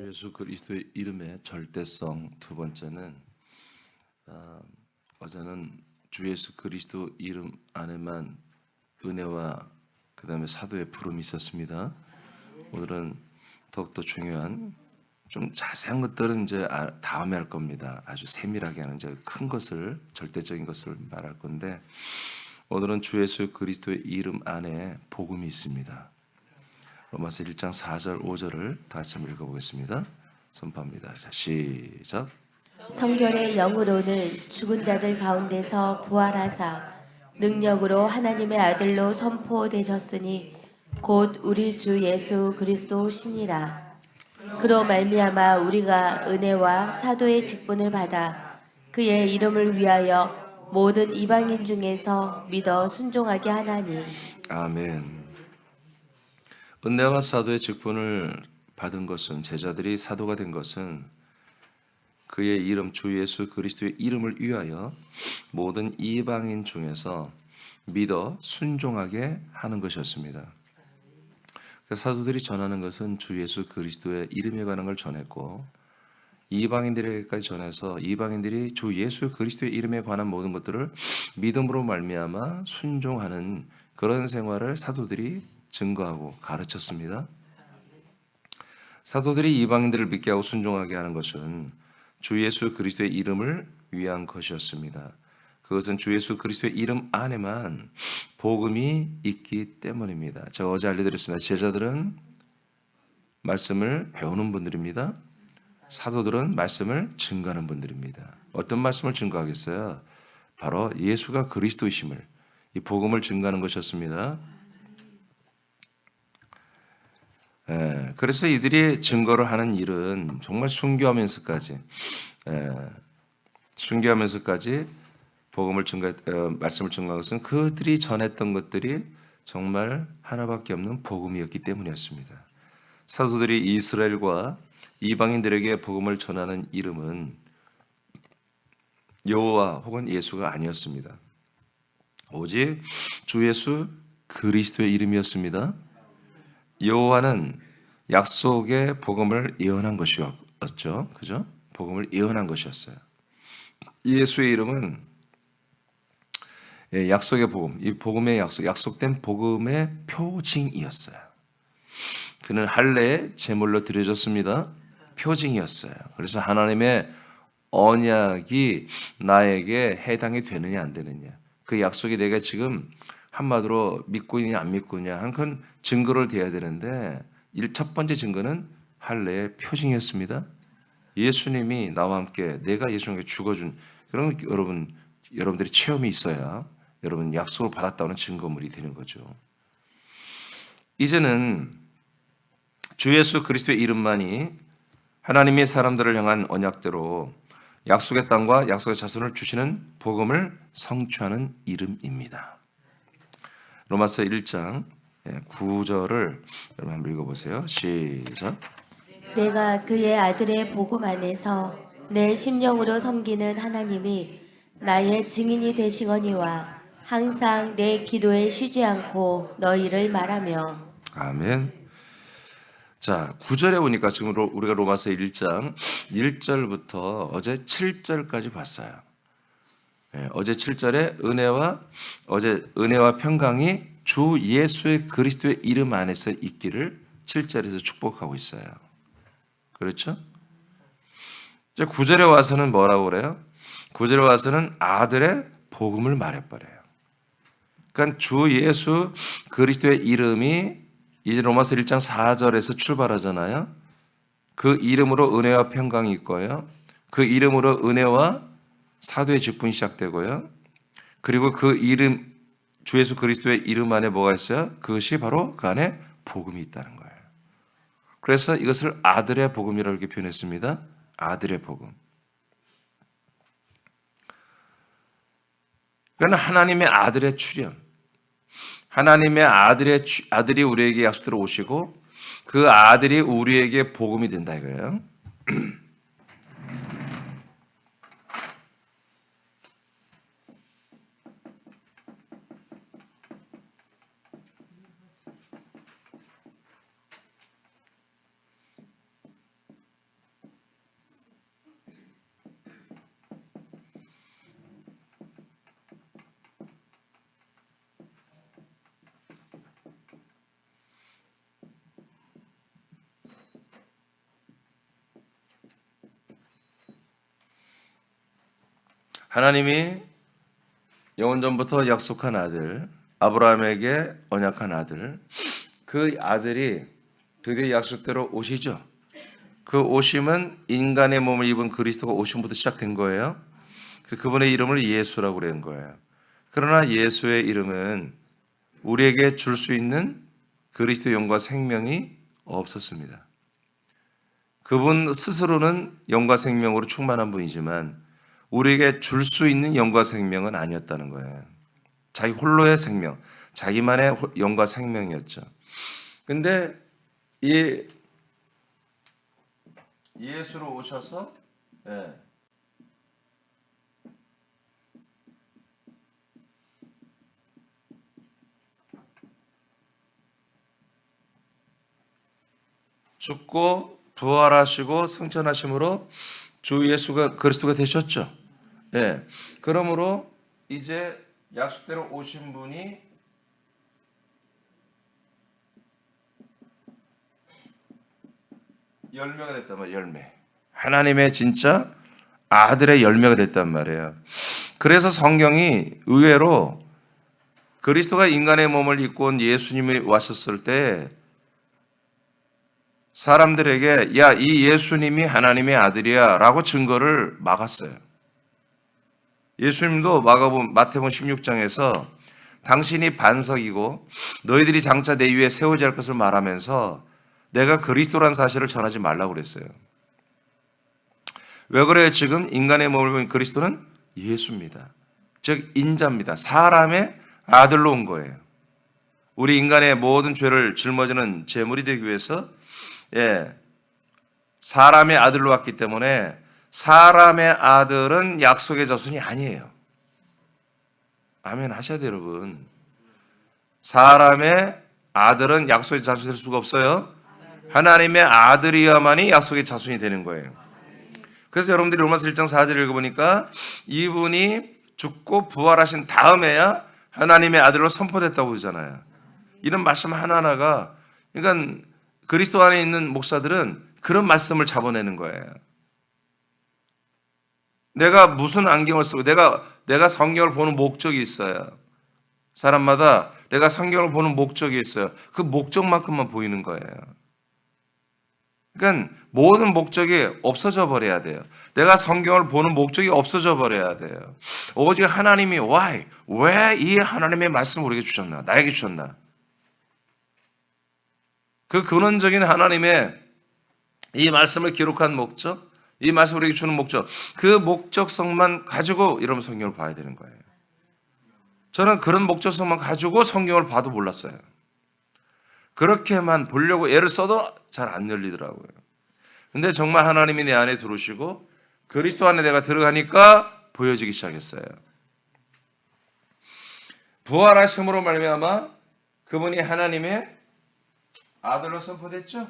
예수 그리스도의 이름의 절대성 두 번째는 어제는 주 예수 그리스도 이름 안에만 은혜와 그 다음에 사도의 부름이 있었습니다. 오늘은 더욱더 중요한 좀 자세한 것들은 이제 다음에 할 겁니다. 아주 세밀하게 하는 이제 큰 것을 절대적인 것을 말할 건데 오늘은 주 예수 그리스도의 이름 안에 복음이 있습니다. 로마서 1장 4절 5절을 다시 한번 읽어보겠습니다. 선포합니다. 자, 시작. 성결의 영으로는 죽은 자들 가운데서 부활하사 능력으로 하나님의 아들로 선포되셨으니 곧 우리 주 예수 그리스도시니라. 그로 말미암아 우리가 은혜와 사도의 직분을 받아 그의 이름을 위하여 모든 이방인 중에서 믿어 순종하게 하나니. 아멘. 은혜와 사도의 직분을 받은 것은, 제자들이 사도가 된 것은 그의 이름 주 예수 그리스도의 이름을 위하여 모든 이방인 중에서 믿어 순종하게 하는 것이었습니다. 사도들이 전하는 것은 주 예수 그리스도의 이름에 관한 걸 전했고, 이방인들에게까지 전해서 이방인들이 주 예수 그리스도의 이름에 관한 모든 것들을 믿음으로 말미암아 순종하는 그런 생활을 사도들이 증거하고 가르쳤습니다. 사도들이 이방인들을 믿게 하고 순종하게 하는 것은 주 예수 그리스도의 이름을 위한 것이었습니다. 그것은 주 예수 그리스도의 이름 안에만 복음이 있기 때문입니다. 제가 어제 알려드렸습니다. 제자들은 말씀을 배우는 분들입니다. 사도들은 말씀을 증거하는 분들입니다. 어떤 말씀을 증거하겠어요? 바로 예수가 그리스도이심을, 이 복음을 증거하는 것이었습니다. 그래서 이들이 증거를 하는 일은 정말 순교하면서까지 복음을 말씀을 증거한 것은 그들이 전했던 것들이 정말 하나밖에 없는 복음이었기 때문이었습니다. 사도들이 이스라엘과 이방인들에게 복음을 전하는 이름은 여호와 혹은 예수가 아니었습니다. 오직 주 예수 그리스도의 이름이었습니다. 여호와는 약속의 복음을 예언한 것이었죠. 그죠? 복음을 예언한 것이었어요. 예수의 이름은 약속의 복음, 이 복음의 약속된 복음의 표징이었어요. 그는 할례의 제물로 드려졌습니다. 표징이었어요. 그래서 하나님의 언약이 나에게 해당이 되느냐 안 되느냐, 그 약속이 내가 지금 한마디로 믿고 있느냐 안 믿고 있느냐 한 건 증거를 대야 되는데, 첫 번째 증거는 할례의 표징이었습니다. 예수님이 나와 함께, 내가 예수님께 죽어준 그런 여러분들이 체험이 있어야 여러분 약속을 받았다는 증거물이 되는 거죠. 이제는 주 예수 그리스도의 이름만이 하나님이 사람들을 향한 언약대로 약속의 땅과 약속의 자손을 주시는 복음을 성취하는 이름입니다. 로마서 1장 9절을 여러분 한번 읽어보세요. 시작. 내가 그의 아들의 복음 안에서 내 심령으로 섬기는 하나님이 나의 증인이 되시거니와 항상 내 기도에 쉬지 않고 너희를 말하며. 아멘. 자, 9절에 보니까 지금 우리가 로마서 1장 1절부터 어제 7절까지 봤어요. 어제 7절에 은혜와 평강이 주 예수의 그리스도의 이름 안에서 있기를 7절에서 축복하고 있어요. 그렇죠? 이제 9절에 와서는 뭐라고 그래요? 9절에 와서는 아들의 복음을 말해버려요. 그러니까 주 예수 그리스도의 이름이 이제 로마서 1장 4절에서 출발하잖아요. 그 이름으로 은혜와 평강이 있고요. 그 이름으로 은혜와 사도의 직분이 시작되고요. 그리고 그 이름, 주 예수 그리스도의 이름 안에 뭐가 있어요? 그것이 바로 그 안에 복음이 있다는 거예요. 그래서 이것을 아들의 복음이라고 이렇게 표현했습니다. 아들의 복음. 그러니까 하나님의 아들의 출현, 하나님의 아들이 우리에게 약속대로 오시고 그 아들이 우리에게 복음이 된다 이거예요. 하나님이 영원전부터 약속한 아들, 아브라함에게 언약한 아들, 그 아들이 드디어 약속대로 오시죠. 그 오심은 인간의 몸을 입은 그리스도가 오심부터 시작된 거예요. 그래서 그분의 이름을 예수라고 그런 거예요. 그러나 예수의 이름은 우리에게 줄 수 있는 그리스도의 영과 생명이 없었습니다. 그분 스스로는 영과 생명으로 충만한 분이지만 우리에게 줄 수 있는 영과 생명은 아니었다는 거예요. 자기 홀로의 생명, 자기만의 영과 생명이었죠. 근데 이 예수로 오셔서 죽고 부활하시고 승천하심으로 주 예수가 그리스도가 되셨죠. 예. 그러므로 이제 약속대로 오신 분이 열매가 됐단 말이에요. 열매. 하나님의 진짜 아들의 열매가 됐단 말이에요. 그래서 성경이 의외로 그리스도가 인간의 몸을 입고 온 예수님이 왔었을 때 사람들에게 야, 이 예수님이 하나님의 아들이야 라고 증거를 막았어요. 예수님도 마태복음 16장에서 당신이 반석이고 너희들이 장차 내 위에 세워질 할 것을 말하면서 내가 그리스도란 사실을 전하지 말라고 그랬어요. 왜 그래요? 지금 인간의 몸을 입은 그리스도는 예수입니다. 즉 인자입니다. 사람의 아들로 온 거예요. 우리 인간의 모든 죄를 짊어지는 제물이 되기 위해서 사람의 아들로 왔기 때문에 사람의 아들은 약속의 자손이 아니에요. 아멘 하셔야 돼요, 여러분. 사람의 아들은 약속의 자손이 될 수가 없어요. 하나님의 아들이야만이 약속의 자손이 되는 거예요. 그래서 여러분들이 로마서 1장 4절 읽어보니까 이분이 죽고 부활하신 다음에야 하나님의 아들로 선포됐다고 그러잖아요. 이런 말씀 하나하나가 그러니까 그리스도 안에 있는 목사들은 그런 말씀을 잡아내는 거예요. 내가 무슨 안경을 쓰고 내가 성경을 보는 목적이 있어요. 사람마다 내가 성경을 보는 목적이 있어요. 그 목적만큼만 보이는 거예요. 그러니까 모든 목적이 없어져 버려야 돼요. 내가 성경을 보는 목적이 없어져 버려야 돼요. 오직 하나님이 왜 이 하나님의 말씀을 우리에게 주셨나? 나에게 주셨나? 그 근원적인 하나님의 이 말씀을 기록한 목적, 이 말씀을 우리에게 주는 목적, 그 목적성만 가지고 여러분 성경을 봐야 되는 거예요. 저는 그런 목적성만 가지고 성경을 봐도 몰랐어요. 그렇게만 보려고 애를 써도 잘 안 열리더라고요. 근데 정말 하나님이 내 안에 들어오시고 그리스도 안에 내가 들어가니까 보여지기 시작했어요. 부활하심으로 말미암아 그분이 하나님의 아들로 선포됐죠?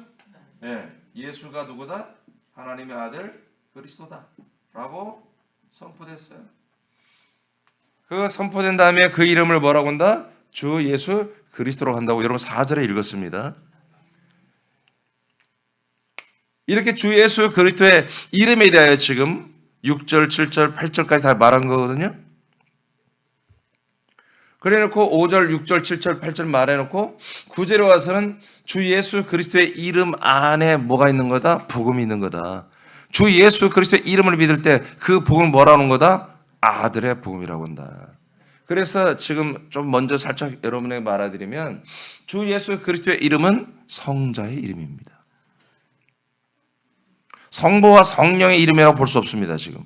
네, 예수가 누구다? 하나님의 아들 그리스도다 라고 선포됐어요. 그 선포된 다음에 그 이름을 뭐라고 한다? 주 예수 그리스도로 한다고 여러분 4절에 읽었습니다. 이렇게 주 예수 그리스도의 이름에 대하여 지금 6절, 7절, 8절까지 다 말한 거거든요. 그래놓고 5절, 6절, 7절, 8절 말해놓고 9절에 와서는 주 예수 그리스도의 이름 안에 뭐가 있는 거다? 복음이 있는 거다. 주 예수 그리스도의 이름을 믿을 때 그 복음을 뭐라고 하는 거다? 아들의 복음이라고 한다. 그래서 지금 좀 먼저 살짝 여러분에게 말해드리면 주 예수 그리스도의 이름은 성자의 이름입니다. 성부와 성령의 이름이라고 볼 수 없습니다. 지금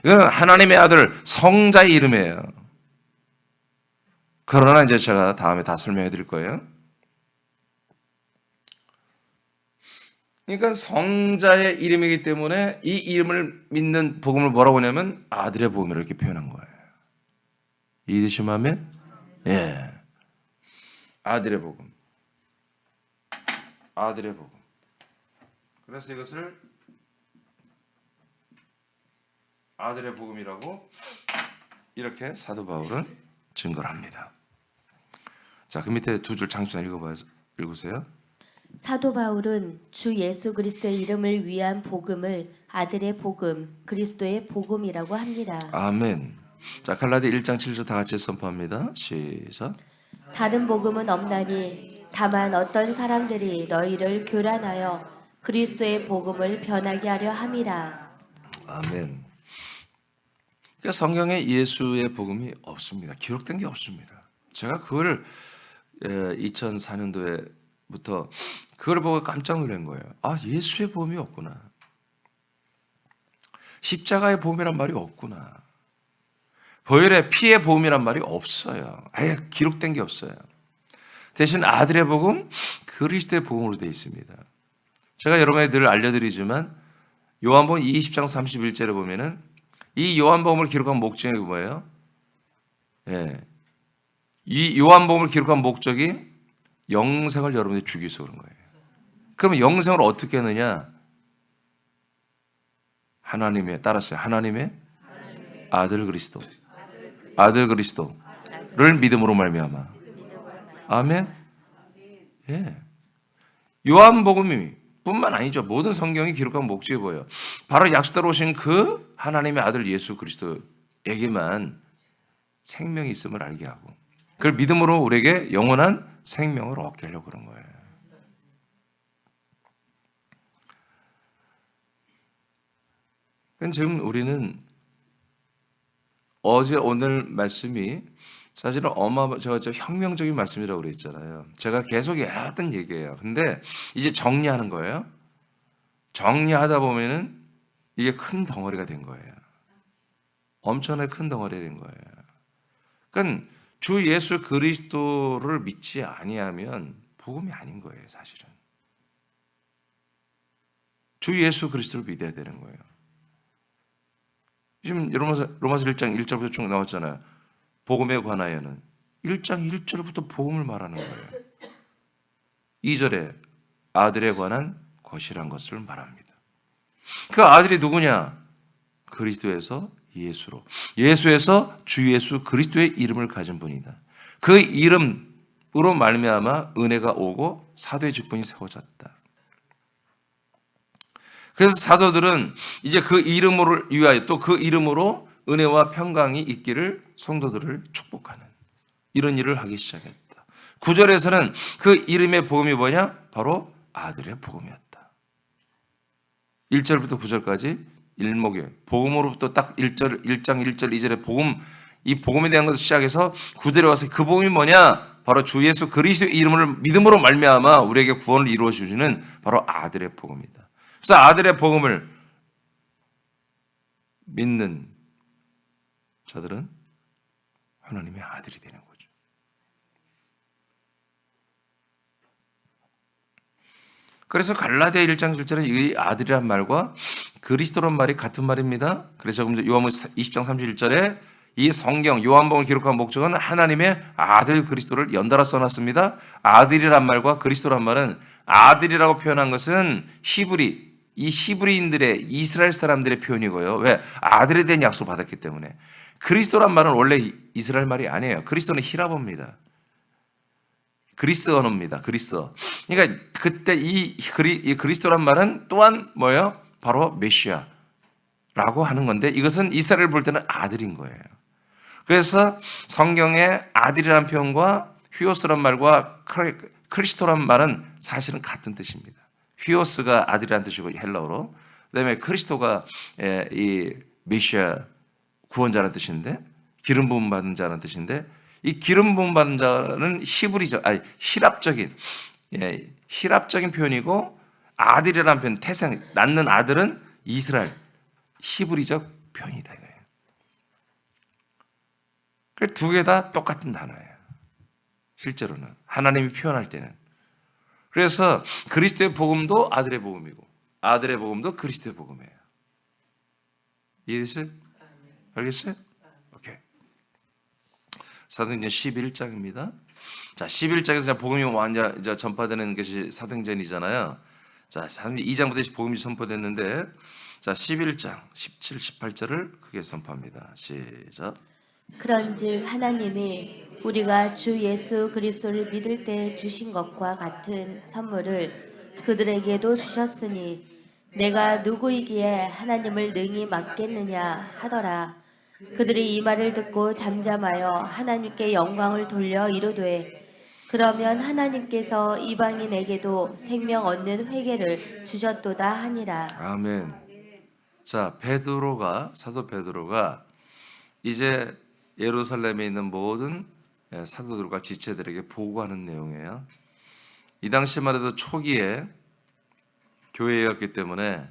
이건 하나님의 아들 성자의 이름이에요. 그러나 이제 제가 다음에 다 설명해 드릴 거예요. 그러니까 성자의 이름이기 때문에 이 이름을 믿는 복음을 뭐라고 하냐면 아들의 복음이라고 이렇게 표현한 거예요. 이해되시면? 예. 아들의 복음. 아들의 복음. 그래서 이것을 아들의 복음이라고 이렇게 사도 바울은 증거를 합니다. 자, 그 밑에 두 줄 장수나 읽으세요. 사도 바울은 주 예수 그리스도의 이름을 위한 복음을 아들의 복음, 그리스도의 복음이라고 합니다. 아멘. 자, 갈라디 1장 7절 다 같이 선포합니다. 시작. 다른 복음은 없나니 다만 어떤 사람들이 너희를 교란하여 그리스도의 복음을 변하게 하려 함이라. 아멘. 그러니까 성경에 예수의 복음이 없습니다. 기록된 게 없습니다. 제가 그걸 2004년도에부터 그걸 보고 깜짝 놀란 거예요. 아, 예수의 복음이 없구나. 십자가의 복음이란 말이 없구나. 보혈의 피의 복음이란 말이 없어요. 아예 기록된 게 없어요. 대신 아들의 복음, 그리스도의 복음으로 되어 있습니다. 제가 여러분에게 늘 알려드리지만 요한복음 20장 31절에 보면은 이 요한복음을 기록한 목적이 뭐예요? 예. 이 요한복음을 기록한 목적이 영생을 여러분이 주기 위해서 그런 거예요. 그러면 영생을 어떻게 하느냐? 하나님의, 따랐어요. 하나님의 아들 그리스도. 아들 그리스도를 믿음으로 말미암아. 아멘. 예. 요한복음이 뿐만 아니죠. 모든 성경이 기록한 목적이 뭐예요? 바로 약속대로 오신 그 하나님의 아들 예수 그리스도에게만 생명이 있음을 알게 하고 그걸 믿음으로 우리에게 영원한 생명을 얻게 하려고 그런 거예요. 지금 우리는 어제 오늘 말씀이 사실은 저 혁명적인 말씀이라고 그랬잖아요. 제가 계속 해왔던 얘기예요. 근데 이제 정리하는 거예요. 정리하다 보면은 이게 큰 덩어리가 된 거예요. 엄청나게 큰 덩어리가 된 거예요. 그러니까 주 예수 그리스도를 믿지 아니하면 복음이 아닌 거예요, 사실은. 주 예수 그리스도를 믿어야 되는 거예요. 지금 로마서 1장 1절부터 쭉 나왔잖아요. 복음에 관하여는 1장 1절부터 복음을 말하는 거예요. 2절에 아들에 관한 것이란 것을 말합니다. 그 아들이 누구냐? 그리스도에서 예수로. 예수에서 주 예수 그리스도의 이름을 가진 분이다. 그 이름으로 말미암아 은혜가 오고 사도의 직분이 세워졌다. 그래서 사도들은 이제 그 이름을 위하여 또 그 이름으로 은혜와 평강이 있기를 성도들을 축복하는 이런 일을 하기 시작했다. 9절에서는 그 이름의 복음이 뭐냐? 바로 아들의 복음이었다. 1절부터 9절까지 일목요일 복음으로부터 딱 1장 1절 2절의 복음, 이 복음에 대한 것을 시작해서 9절에 와서 그 복음이 뭐냐? 바로 주 예수 그리스도의 이름을 믿음으로 말미암아 우리에게 구원을 이루어 주시는 바로 아들의 복음이다. 그래서 아들의 복음을 믿는 자들은 하나님의 아들이 되는 거죠. 그래서 갈라디아 1장 1절에 이 아들이란 말과 그리스도란 말이 같은 말입니다. 그래서 요한복음 20장 31절에 이 성경 요한복음을 기록한 목적은 하나님의 아들 그리스도를 연달아 써놨습니다. 아들이란 말과 그리스도란 말은 아들이라고 표현한 것은 이 히브리인들의 이스라엘 사람들의 표현이고요. 왜? 아들에 대한 약속을 받았기 때문에. 그리스도란 말은 원래 이스라엘 말이 아니에요. 그리스도는 히라보입니다. 그리스 언어입니다. 그리스어. 그러니까 그때 이 그리스도란 말은 또한 뭐예요? 바로 메시아라고 하는 건데 이것은 이스라엘 볼 때는 아들인 거예요. 그래서 성경의 아들이란 표현과 휘오스란 말과 크리스토란 말은 사실은 같은 뜻입니다. 휘오스가 아들이란 뜻이고 헬라어로, 그다음에 크리스토가 이 메시아 구원자라는 뜻인데 기름 부음 받은 자라는 뜻인데 이 기름 부음 받은 자는 히랍적인 표현이고 아들이라는 표현, 태생 낳는 아들은 이스라엘 히브리적 표현이다 이거예요. 두 개 다 똑같은 단어예요. 실제로는 하나님이 표현할 때는. 그래서 그리스도의 복음도 아들의 복음이고 아들의 복음도 그리스도의 복음이에요. 이해됐어요? 알겠어요? 오케이. 사도행전 11장입니다. 자, 11장에서 복음이 완전 전파되는 것이 사도행전이잖아요. 자, 2장부터 복음이 선포됐는데, 자, 11장 17, 18절을 크게 선포합니다. 시작. 그런즉 하나님이 우리가 주 예수 그리스도를 믿을 때 주신 것과 같은 선물을 그들에게도 주셨으니 내가 누구이기에 하나님을 능히 맡겠느냐 하더라. 그들이 이 말을 듣고 잠잠하여 하나님께 영광을 돌려 이르되 그러면 하나님께서 이방인에게도 생명 얻는 회개를 주셨도다 하니라. 아멘. 자, 사도 베드로가 이제 예루살렘에 있는 모든 사도들과 지체들에게 보고하는 내용이에요. 이 당시만 해도 초기에 교회였기 때문에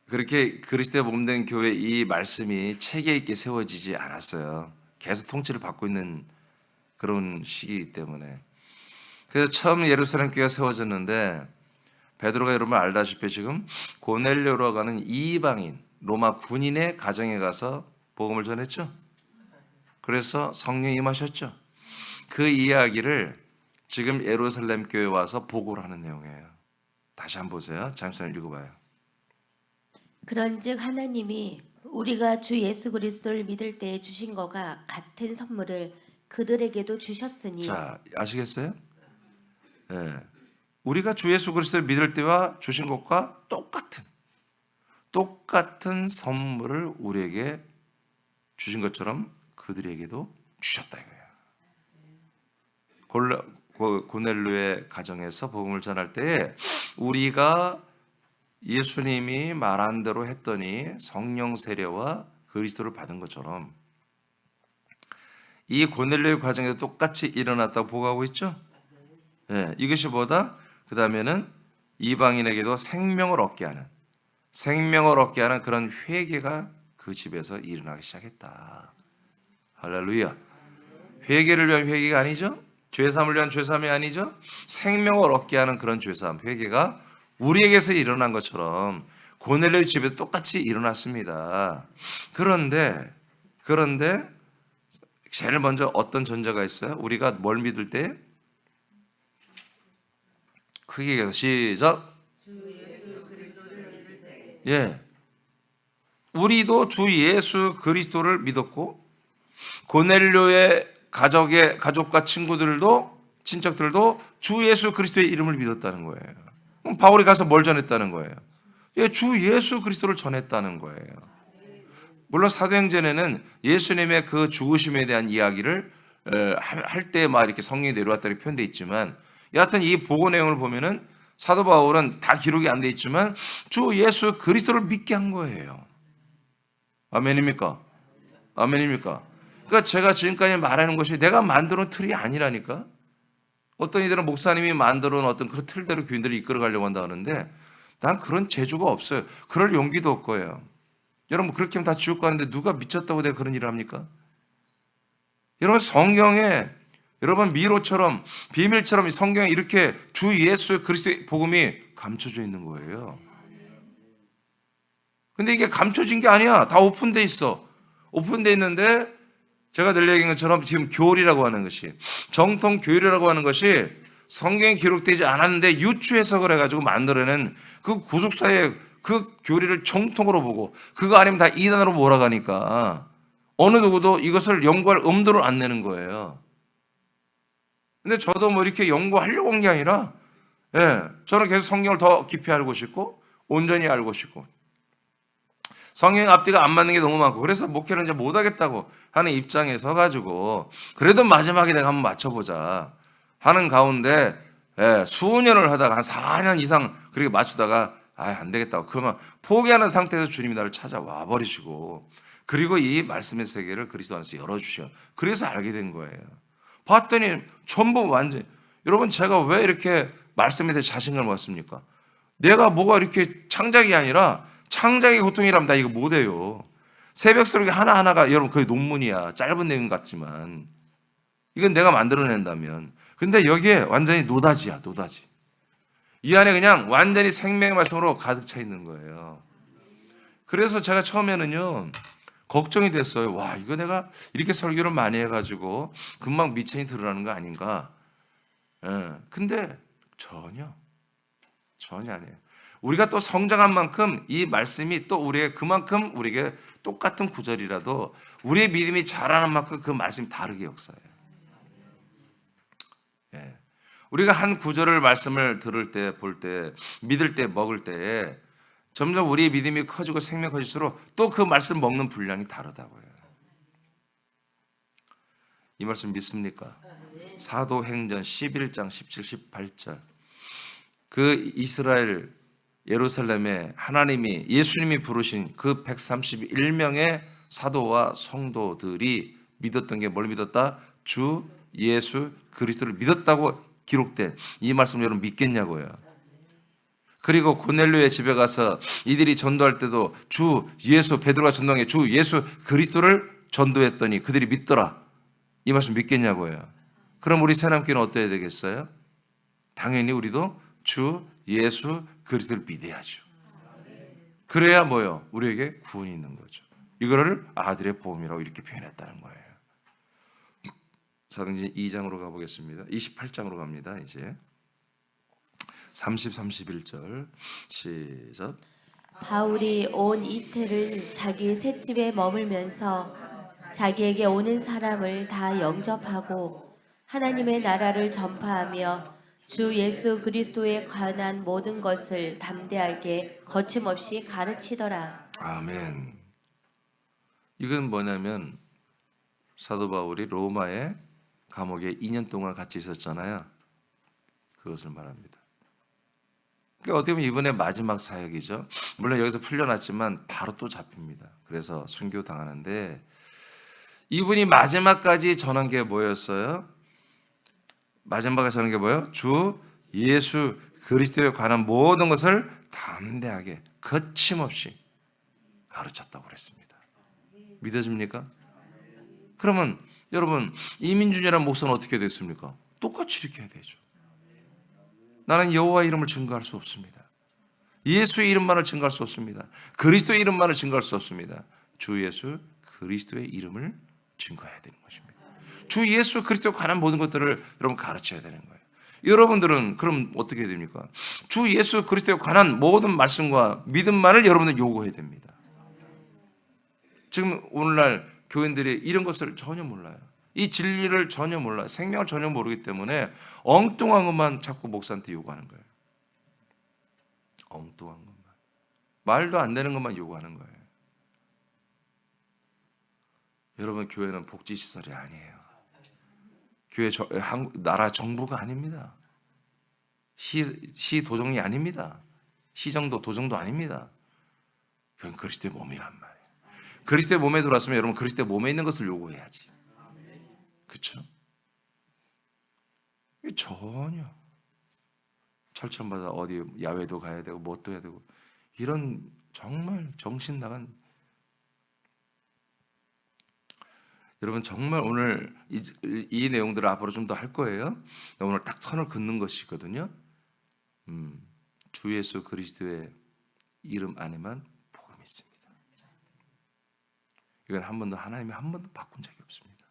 그렇게 그리스도의 몸된 교회 이 말씀이 체계 있게 세워지지 않았어요. 계속 통치를 받고 있는 그런 시기이기 때문에. 그래서 처음 예루살렘 교회가 세워졌는데 베드로가 여러분 알다시피 지금 고넬료라고 하는 이방인 로마 군인의 가정에 가서 복음을 전했죠. 그래서 성령이 임하셨죠. 그 이야기를 지금 예루살렘 교회에 와서 보고를 하는 내용이에요. 다시 한번 보세요. 잠시만 읽어봐요. 그런즉 하나님이 우리가 주 예수 그리스도를 믿을 때에 주신 것과 같은 선물을 그들에게도 주셨으니. 자, 아시겠어요? 우리가 주 예수 그리스도를 믿을 때와 주신 것과 똑같은 선물을 우리에게 주신 것처럼 그들에게도 주셨다 이거예요. 고넬료의 가정에서 복음을 전할 때 우리가 예수님이 말한 대로 했더니 성령 세례와 그리스도를 받은 것처럼 이 고넬료의 과정에도 똑같이 일어났다고 보고하고 있죠. 이것이 보다 그 다음에는 이방인에게도 생명을 얻게 하는 그런 회개가 그 집에서 일어나기 시작했다. 할렐루야. 회개를 위한 회개가 아니죠. 죄사함을 위한 죄사함이 아니죠. 생명을 얻게 하는 그런 죄사함, 회개가 우리에게서 일어난 것처럼 고넬료의 집에도 똑같이 일어났습니다. 그런데 제일 먼저 어떤 전제가 있어요? 우리가 뭘 믿을 때? 크게 얘기해서 시작. 우리도 주 예수 그리스도를 믿었고 고넬료의 가족과 친척들도 주 예수 그리스도의 이름을 믿었다는 거예요. 그럼 바울이 가서 뭘 전했다는 거예요? 주 예수 그리스도를 전했다는 거예요. 물론 사도행전에는 예수님의 그 죽으심에 대한 이야기를 할 때 막 이렇게 성령이 내려왔다고 표현되어 있지만 여하튼 이 보고 내용을 보면은 사도 바울은 다 기록이 안 돼 있지만 주 예수 그리스도를 믿게 한 거예요. 아멘입니까? 아멘입니까? 그러니까 제가 지금까지 말하는 것이 내가 만들어 놓은 틀이 아니라니까. 어떤 이들은 목사님이 만들어 놓은 어떤 그 틀대로 교인들을 이끌어 가려고 한다 하는데 난 그런 재주가 없어요. 그럴 용기도 없고요. 여러분 그렇게 하면 다 지옥 가는데 누가 미쳤다고 내가 그런 일을 합니까? 여러분 성경에 여러분 미로처럼 비밀처럼 성경에 이렇게 주 예수 그리스도의 복음이 감춰져 있는 거예요. 근데 이게 감춰진 게 아니야. 다 오픈돼 있어. 오픈돼 있는데 제가 늘 얘기한 것처럼 지금 교리라고 하는 것이 정통 교리라고 하는 것이 성경에 기록되지 않았는데 유추 해석을 해가지고 만들어낸 그 구속사의 그 교리를 정통으로 보고 그거 아니면 다 이단으로 몰아가니까 어느 누구도 이것을 연구할 엄두를 안 내는 거예요. 근데 저도 뭐 이렇게 연구하려고 한 게 아니라 저는 계속 성경을 더 깊이 알고 싶고 온전히 알고 싶고 성경 앞뒤가 안 맞는 게 너무 많고 그래서 목회를 이제 못하겠다고 하는 입장에 서가지고 그래도 마지막에 내가 한번 맞춰보자 하는 가운데 수년을 하다가 한 4년 이상 그렇게 맞추다가 안 되겠다고 그러면 포기하는 상태에서 주님이 나를 찾아와 버리시고 그리고 이 말씀의 세계를 그리스도 안에서 열어주셔. 그래서 알게 된 거예요. 봤더니 전부 완전히 여러분 제가 왜 이렇게 말씀에 대해 자신감을 갖습니까? 내가 뭐가 이렇게 창작이 아니라 창작의 고통이라면 나 이거 못해요. 새벽스럽게 하나하나가 여러분 거의 논문이야. 짧은 내용 같지만 이건 내가 만들어낸다면 근데 여기에 완전히 노다지야. 노다지. 이 안에 그냥 완전히 생명의 말씀으로 가득 차 있는 거예요. 그래서 제가 처음에는요 걱정이 됐어요. 와 이거 내가 이렇게 설교를 많이 해가지고 금방 미천이 드러나는 거 아닌가. 근데 전혀 아니에요. 우리가 또 성장한 만큼 이 말씀이 또 우리의 그만큼 우리에게 똑같은 구절이라도 우리의 믿음이 자라는 만큼 그 말씀이 다르게 역사해요. 우리가 한 구절을 말씀을 들을 때, 볼 때, 믿을 때, 먹을 때 점점 우리의 믿음이 커지고 생명이 커질수록 또 그 말씀 먹는 분량이 다르다고요. 이 말씀 믿습니까? 사도행전 11장 17, 18절 그 이스라엘 예루살렘에 하나님이 예수님이 부르신 그 131명의 사도와 성도들이 믿었던 게 뭘 믿었다? 주 예수 그리스도를 믿었다고 기록된 이 말씀을 여러분 믿겠냐고요. 그리고 고넬료의 집에 가서 이들이 전도할 때도 주 예수, 베드로가 전도한 게 주 예수 그리스도를 전도했더니 그들이 믿더라. 이 말씀 믿겠냐고요. 그럼 우리 새남교는 어때야 되겠어요? 당연히 우리도 주 예수 그리스도를 믿어야죠. 그래야 뭐요? 우리에게 구원이 있는 거죠. 이거를 아들의 보험이라고 이렇게 표현했다는 거예요. 사도행전 2장으로 가보겠습니다. 28장으로 갑니다. 이제 30, 31절 시작. 바울이 온 이태를 자기 셋집에 머물면서 자기에게 오는 사람을 다 영접하고 하나님의 나라를 전파하며 주 예수 그리스도에 관한 모든 것을 담대하게 거침없이 가르치더라. 아멘. 이건 뭐냐면 사도 바울이 로마의 감옥에 2년 동안 같이 있었잖아요. 그것을 말합니다. 그러니까 어떻게 보면 이번에 마지막 사역이죠. 물론 여기서 풀려났지만 바로 또 잡힙니다. 그래서 순교 당하는데 이분이 마지막까지 전한 게 뭐였어요? 마지막에 전한 게 뭐예요? 주 예수 그리스도에 관한 모든 것을 담대하게 거침없이 가르쳤다고 그랬습니다. 믿어집니까? 그러면 여러분 이민준이라는 목사는 어떻게 됐습니까? 똑같이 이렇게 해야 되죠. 나는 여호와 이름을 증거할 수 없습니다. 예수의 이름만을 증거할 수 없습니다. 그리스도의 이름만을 증거할 수 없습니다. 주 예수 그리스도의 이름을 증거해야 되는 것입니다. 주 예수 그리스도에 관한 모든 것들을 여러분 가르쳐야 되는 거예요. 여러분들은 그럼 어떻게 해야 됩니까? 주 예수 그리스도에 관한 모든 말씀과 믿음만을 여러분들 요구해야 됩니다. 지금 오늘날 교인들이 이런 것을 전혀 몰라요. 이 진리를 전혀 몰라요. 생명을 전혀 모르기 때문에 엉뚱한 것만 자꾸 목사한테 요구하는 거예요. 엉뚱한 것만. 말도 안 되는 것만 요구하는 거예요. 여러분 교회는 복지시설이 아니에요. 교회 나라 정부가 아닙니다. 시 도정이 아닙니다. 시정도 도정도 아닙니다. 그건 그리스도의 몸이란 말이에요. 그리스도의 몸에 들어왔으면 여러분 그리스도의 몸에 있는 것을 요구해야지. 그렇죠? 전혀 철천마다 어디 야외도 가야 되고 뭣도 해야 되고 이런 정말 정신 나간 여러분 정말 오늘 이 내용들을 앞으로 좀 더 할 거예요. 오늘 딱 선을 긋는 것이거든요. 주 예수 그리스도의 이름 안에만 복음이 있습니다. 이건 하나님이 한 번도 바꾼 적이 없습니다.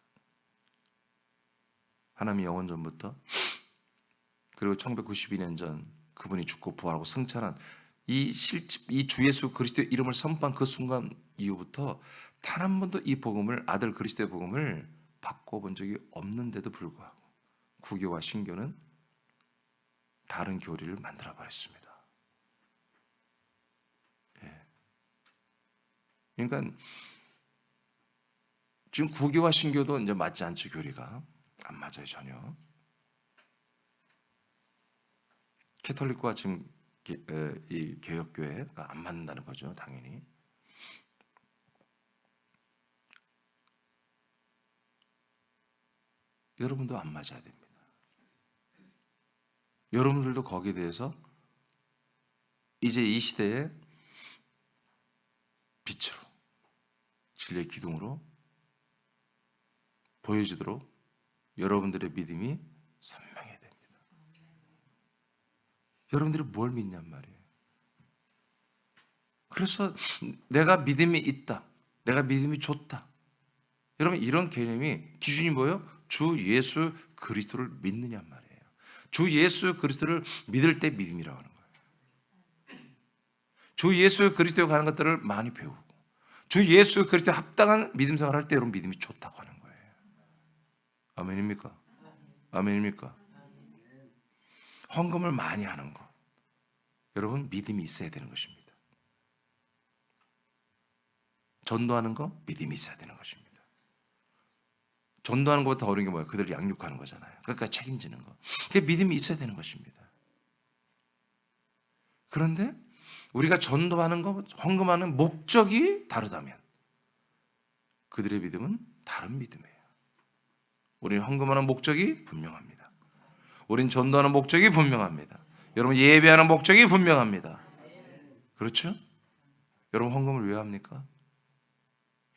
하나님이 영원 전부터 그리고 1992년 전 그분이 죽고 부활하고 승천한 이 주 예수 그리스도의 이름을 선포한 그 순간 이후부터 단 한 번도 이 복음을 아들 그리스도의 복음을 바꿔본 적이 없는데도 불구하고 구교와 신교는 다른 교리를 만들어 버렸습니다. 예. 그러니까 지금 구교와 신교도 이제 맞지 않죠. 교리가 안 맞아요 전혀. 캐톨릭과 지금 이 개혁교회가 안 맞는다는 거죠. 당연히. 여러분도 안 맞아야 됩니다. 여러분들도 거기에 대해서 이제 이 시대에 빛으로 진리의 기둥으로 보여지도록 여러분들의 믿음이 선명해야 됩니다. 여러분들이 뭘 믿냔 말이에요. 그래서 내가 믿음이 있다. 내가 믿음이 좋다. 여러분 이런 개념이 기준이 뭐예요? 주 예수 그리스도를 믿느냐 말이에요. 주 예수 그리스도를 믿을 때 믿음이라고 하는 거예요. 주 예수 그리스도에 관한 것들을 많이 배우고 주 예수 그리스도에 합당한 믿음 생활을 할 때 여러분 믿음이 좋다고 하는 거예요. 아멘입니까? 아멘입니까? 헌금을 많이 하는 것, 여러분 믿음이 있어야 되는 것입니다. 전도하는 거 믿음이 있어야 되는 것입니다. 전도하는 것보다 더 어려운 게 뭐예요? 그들을 양육하는 거잖아요. 그러니까 책임지는 거. 그게 믿음이 있어야 되는 것입니다. 그런데 우리가 전도하는 것, 헌금하는 목적이 다르다면 그들의 믿음은 다른 믿음이에요. 우리는 헌금하는 목적이 분명합니다. 우리는 전도하는 목적이 분명합니다. 여러분 예배하는 목적이 분명합니다. 그렇죠? 여러분 헌금을 왜 합니까?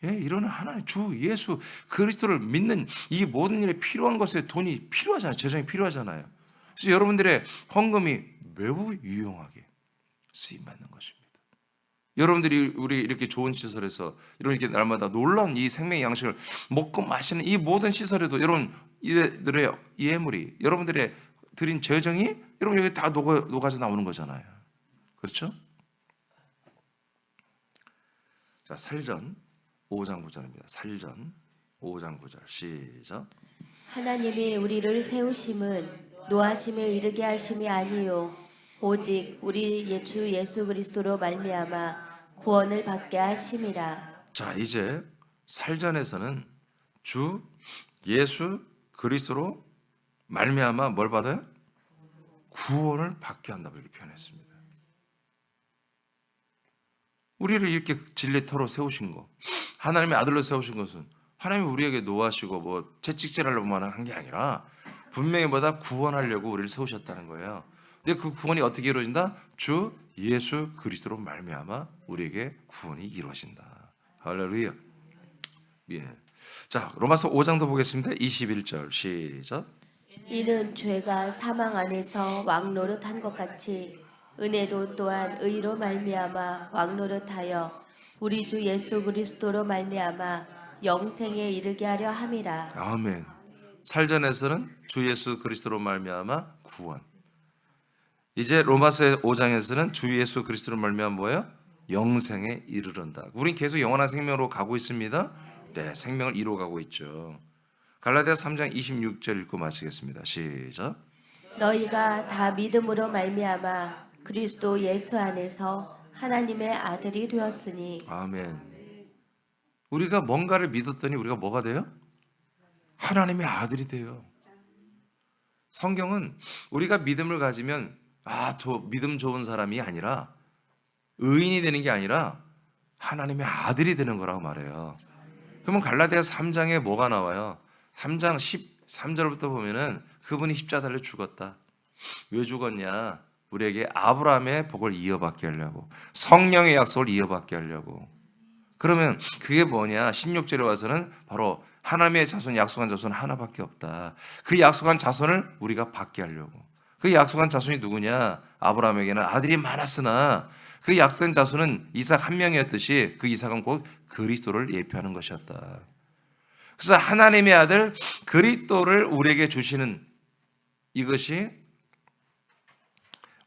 이런 하나님 주 예수 그리스도를 믿는 이 모든 일에 필요한 것에 돈이 필요하잖아요. 재정이 필요하잖아요. 그래서 여러분들의 헌금이 매우 유용하게 쓰임받는 것입니다. 여러분들이 우리 이렇게 좋은 시설에서 이렇게 날마다 놀라운 이 생명의 양식을 먹고 마시는 이 모든 시설에도 여러분 이들의 예물이 여러분들의 드린 재정이 여러분 여기 다 녹아져 나오는 거잖아요. 그렇죠? 자, 살전 5장 9절입니다. 살전 5장 9절 시작. 하나님이 우리를 세우심은 노하심에 이르게 하심이 아니요 오직 우리 주 예수 그리스도로 말미암아 구원을 받게 하심이라. 자, 이제 살전에서는 주 예수 그리스도로 말미암아 뭘 받아요? 구원을 받게 한다고 이렇게 표현했습니다. 우리를 이렇게 진리터로 세우신 거, 하나님의 아들로 세우신 것은 하나님이 우리에게 노하시고 뭐 채찍질하려고만 한 게 아니라 분명히 보다 구원하려고 우리를 세우셨다는 거예요. 근데 그 구원이 어떻게 이루어진다? 주 예수 그리스도로 말미암아 우리에게 구원이 이루어진다. 할렐루야. 예. 자, 로마서 5장도 보겠습니다. 21절 시작. 이는 죄가 사망 안에서 왕노릇한 것 같이 은혜도 또한 의로 말미암아 왕노릇하여 우리 주 예수 그리스도로 말미암아 영생에 이르게 하려 함이라. 아멘. 살전에서는 주 예수 그리스도로 말미암아 구원. 이제 로마서 5장에서는 주 예수 그리스도로 말미암아 뭐예요? 영생에 이르른다. 우린 계속 영원한 생명으로 가고 있습니다. 네, 생명을 이루어가고 있죠. 갈라디아 3장 26절 읽고 마치겠습니다. 시작. 너희가 다 믿음으로 말미암아 그리스도 예수 안에서 하나님의 아들이 되었으니. 아멘. 우리가 뭔가를 믿었더니 우리가 뭐가 돼요? 하나님의 아들이 돼요. 성경은 우리가 믿음을 가지면 저 믿음 좋은 사람이 아니라 의인이 되는 게 아니라 하나님의 아들이 되는 거라고 말해요. 그러면 갈라디아 3장에 뭐가 나와요? 3장 13절부터 보면은 그분이 십자가 달려 죽었다. 왜 죽었냐? 우리에게 아브라함의 복을 이어받게 하려고, 성령의 약속을 이어받게 하려고. 그러면 그게 뭐냐? 16절에 와서는 바로 하나님의 자손, 약속한 자손은 하나밖에 없다. 그 약속한 자손을 우리가 받게 하려고. 그 약속한 자손이 누구냐? 아브라함에게는 아들이 많았으나 그 약속된 자손은 이삭 한 명이었듯이 그 이삭은 곧 그리스도를 예표하는 것이었다. 그래서 하나님의 아들 그리스도를 우리에게 주시는 이것이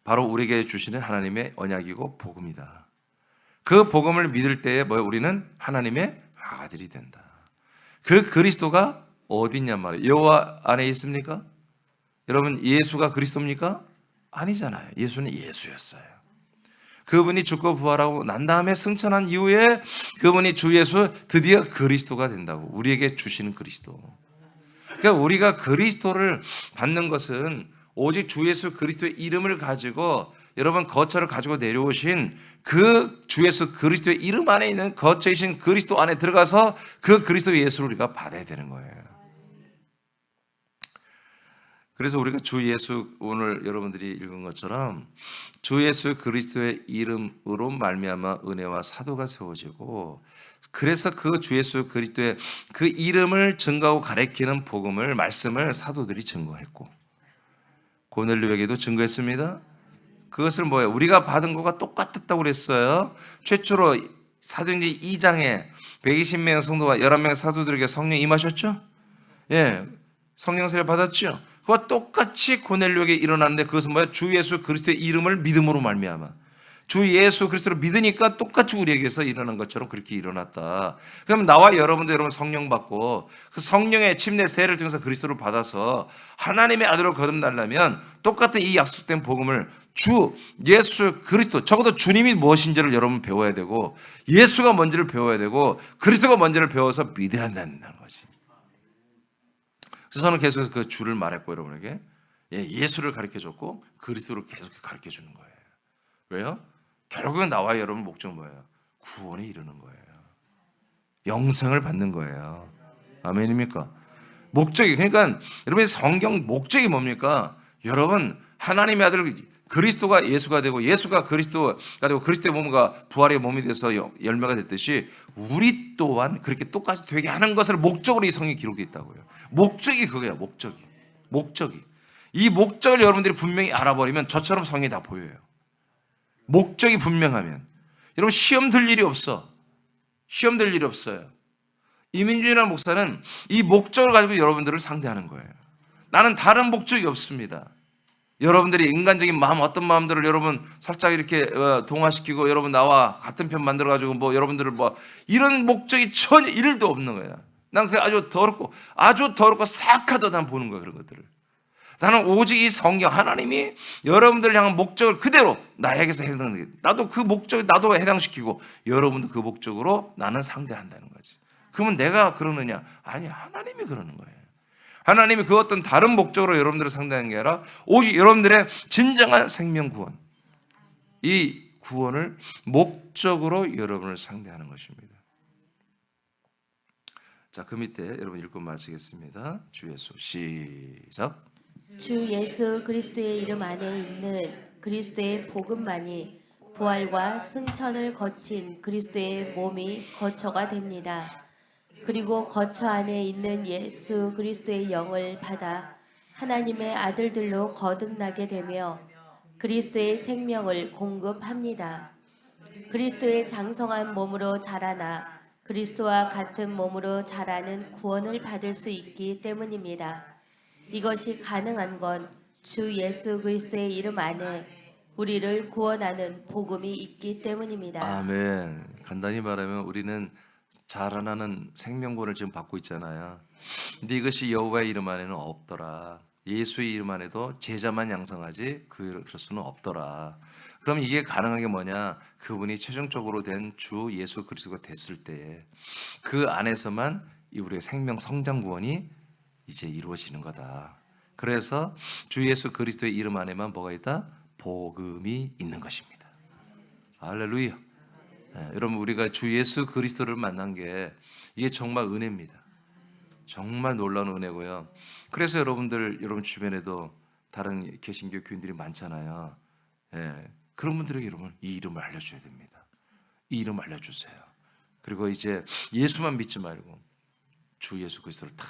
바로 우리에게 주시는 하나님의 언약이고 복음이다. 그 복음을 믿을 때에 우리는 하나님의 아들이 된다. 그 그리스도가 어디 있냔 말이에요. 여호와 안에 있습니까? 여러분 예수가 그리스도입니까? 아니잖아요. 예수는 예수였어요. 그분이 죽고 부활하고 난 다음에 승천한 이후에 그분이 주 예수 드디어 그리스도가 된다고. 우리에게 주시는 그리스도. 그러니까 우리가 그리스도를 받는 것은 오직 주 예수 그리스도의 이름을 가지고 여러분 거처를 가지고 내려오신 그 주 예수 그리스도의 이름 안에 있는 거처이신 그리스도 안에 들어가서 그 그리스도 예수를 우리가 받아야 되는 거예요. 그래서 우리가 주 예수 오늘 여러분들이 읽은 것처럼 주 예수 그리스도의 이름으로 말미암아 은혜와 사도가 세워지고 그래서 그 주 예수 그리스도의 그 이름을 증거하고 가리키는 복음을 말씀을 사도들이 증거했고 고넬료에게도 증거했습니다. 그것을 뭐예요? 우리가 받은 거가 똑같았다고 그랬어요. 최초로 사도행전 2장에 120명 성도와 11명 사도들에게 성령 임하셨죠? 예, 성령 세례 받았죠? 그와 똑같이 고넬료에게 일어났는데 그것은 뭐예요? 주 예수 그리스도의 이름을 믿음으로 말미암아 주 예수 그리스도를 믿으니까 똑같이 우리에게서 일어난 것처럼 그렇게 일어났다. 그럼 나와 여러분 성령 받고 그 성령의 침례 세례를 통해서 그리스도를 받아서 하나님의 아들로 거듭나려면 똑같은 이 약속된 복음을 주 예수 그리스도, 적어도 주님이 무엇인지를 여러분 배워야 되고 예수가 뭔지를 배워야 되고 그리스도가 뭔지를 배워서 믿어야 된다는 거지. 그래서 저는 계속해서 그 주를 말했고 여러분에게 예수를 가르쳐줬고 그리스도를 계속 가르쳐 주는 거예요. 왜요? 결국은 나와 여러분 목적은 뭐예요? 구원에 이르는 거예요. 영생을 받는 거예요. 아멘입니까? 목적이, 그러니까 여러분의 성경 목적이 뭡니까? 여러분 하나님의 아들 그리스도가 예수가 되고 예수가 그리스도가 되고 그리스도의 몸과 부활의 몸이 돼서 열매가 됐듯이 우리 또한 그렇게 똑같이 되게 하는 것을 목적으로 이 성경에 기록되어 있다고요. 목적이 그거예요. 목적이 이 목적을 여러분들이 분명히 알아버리면 저처럼 성경이 다 보여요. 목적이 분명하면 여러분 시험 들 일이 없어. 시험 들 일이 없어요. 이민준이라는 목사는 이 목적을 가지고 여러분들을 상대하는 거예요. 나는 다른 목적이 없습니다. 여러분들이 인간적인 마음, 어떤 마음들을 여러분 살짝 이렇게 동화시키고 여러분 나와 같은 편 만들어가지고 뭐 여러분들을 뭐 이런 목적이 전혀 1도 없는 거야. 난 그게 아주 더럽고 사악하다 난 보는 거야, 그런 것들을. 나는 오직 이 성경 하나님이 여러분들을 향한 목적을 그대로 나에게서 해당되게 나도 그 목적에 나도 해당시키고 여러분도 그 목적으로 나는 상대한다는 거지. 그러면 내가 그러느냐? 아니, 하나님이 그러는 거예요. 하나님이 그 어떤 다른 목적으로 여러분들을 상대하는 게 아니라 오직 여러분들의 진정한 생명 구원, 이 구원을 목적으로 여러분을 상대하는 것입니다. 자, 그 밑에 여러분 읽고 마치겠습니다. 주 예수 시작. 주 예수 그리스도의 이름 안에 있는 그리스도의 복음만이 부활과 승천을 거친 그리스도의 몸이 거처가 됩니다. 그리고 거처 안에 있는 예수 그리스도의 영을 받아 하나님의 아들들로 거듭나게 되며 그리스도의 생명을 공급합니다. 그리스도의 장성한 몸으로 자라나 그리스도와 같은 몸으로 자라는 구원을 받을 수 있기 때문입니다. 이것이 가능한 건 주 예수 그리스도의 이름 안에 우리를 구원하는 복음이 있기 때문입니다. 아멘. 간단히 말하면 우리는 자라나는 생명권을 지금 받고 있잖아요. 근데 이것이 여호와의 이름 안에는 없더라. 예수의 이름 안에도 제자만 양성하지 그럴 수는 없더라. 그럼 이게 가능한 게 뭐냐? 그분이 최종적으로 된 주 예수 그리스도가 됐을 때 그 안에서만 우리의 생명 성장 구원이 이제 이루어지는 거다. 그래서 주 예수 그리스도의 이름 안에만 뭐가 있다? 복음이 있는 것입니다. 할렐루야. 네, 여러분 우리가 주 예수 그리스도를 만난 게 이게 정말 은혜입니다. 정말 놀라운 은혜고요. 그래서 여러분 주변에도 다른 개신교 교인들이 많잖아요. 예, 그런 분들에게 여러분 이 이름을 알려줘야 됩니다. 이 이름 알려주세요. 그리고 이제 예수만 믿지 말고 주 예수 그리스도를 다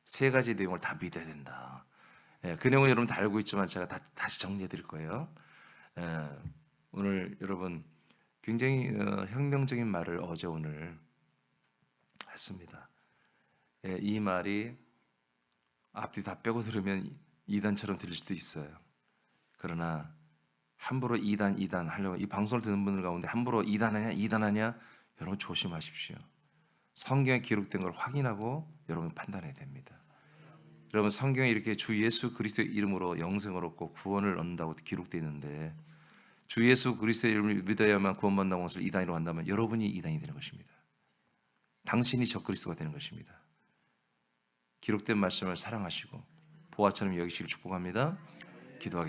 세 가지 내용을 다 믿어야 된다. 예, 그 내용은 여러분 다 알고 있지만 제가 다시 정리해 드릴 거예요. 예, 오늘 여러분 굉장히 혁명적인 말을 어제 오늘 했습니다. 예, 이 말이 앞뒤 다 빼고 들으면 이단처럼 들릴 수도 있어요. 그러나 함부로 이단 하려고 이 방송을 듣는 분들 가운데 함부로 이단하냐 여러분 조심하십시오. 성경에 기록된 걸 확인하고 여러분 판단해야 됩니다. 여러분 성경에 이렇게 주 예수 그리스도의 이름으로 영생을 얻고 구원을 얻는다고 기록되어 있는데 주 예수 그리스도의 이름을 믿어야만 구원받는다고 해서 이단으로 한다면 여러분이 이단이 되는 것입니다. 당신이 적그리스도가 되는 것입니다. 기록된 말씀을 사랑하시고 보화처럼 여기시길 축복합니다. 기도하겠습니다.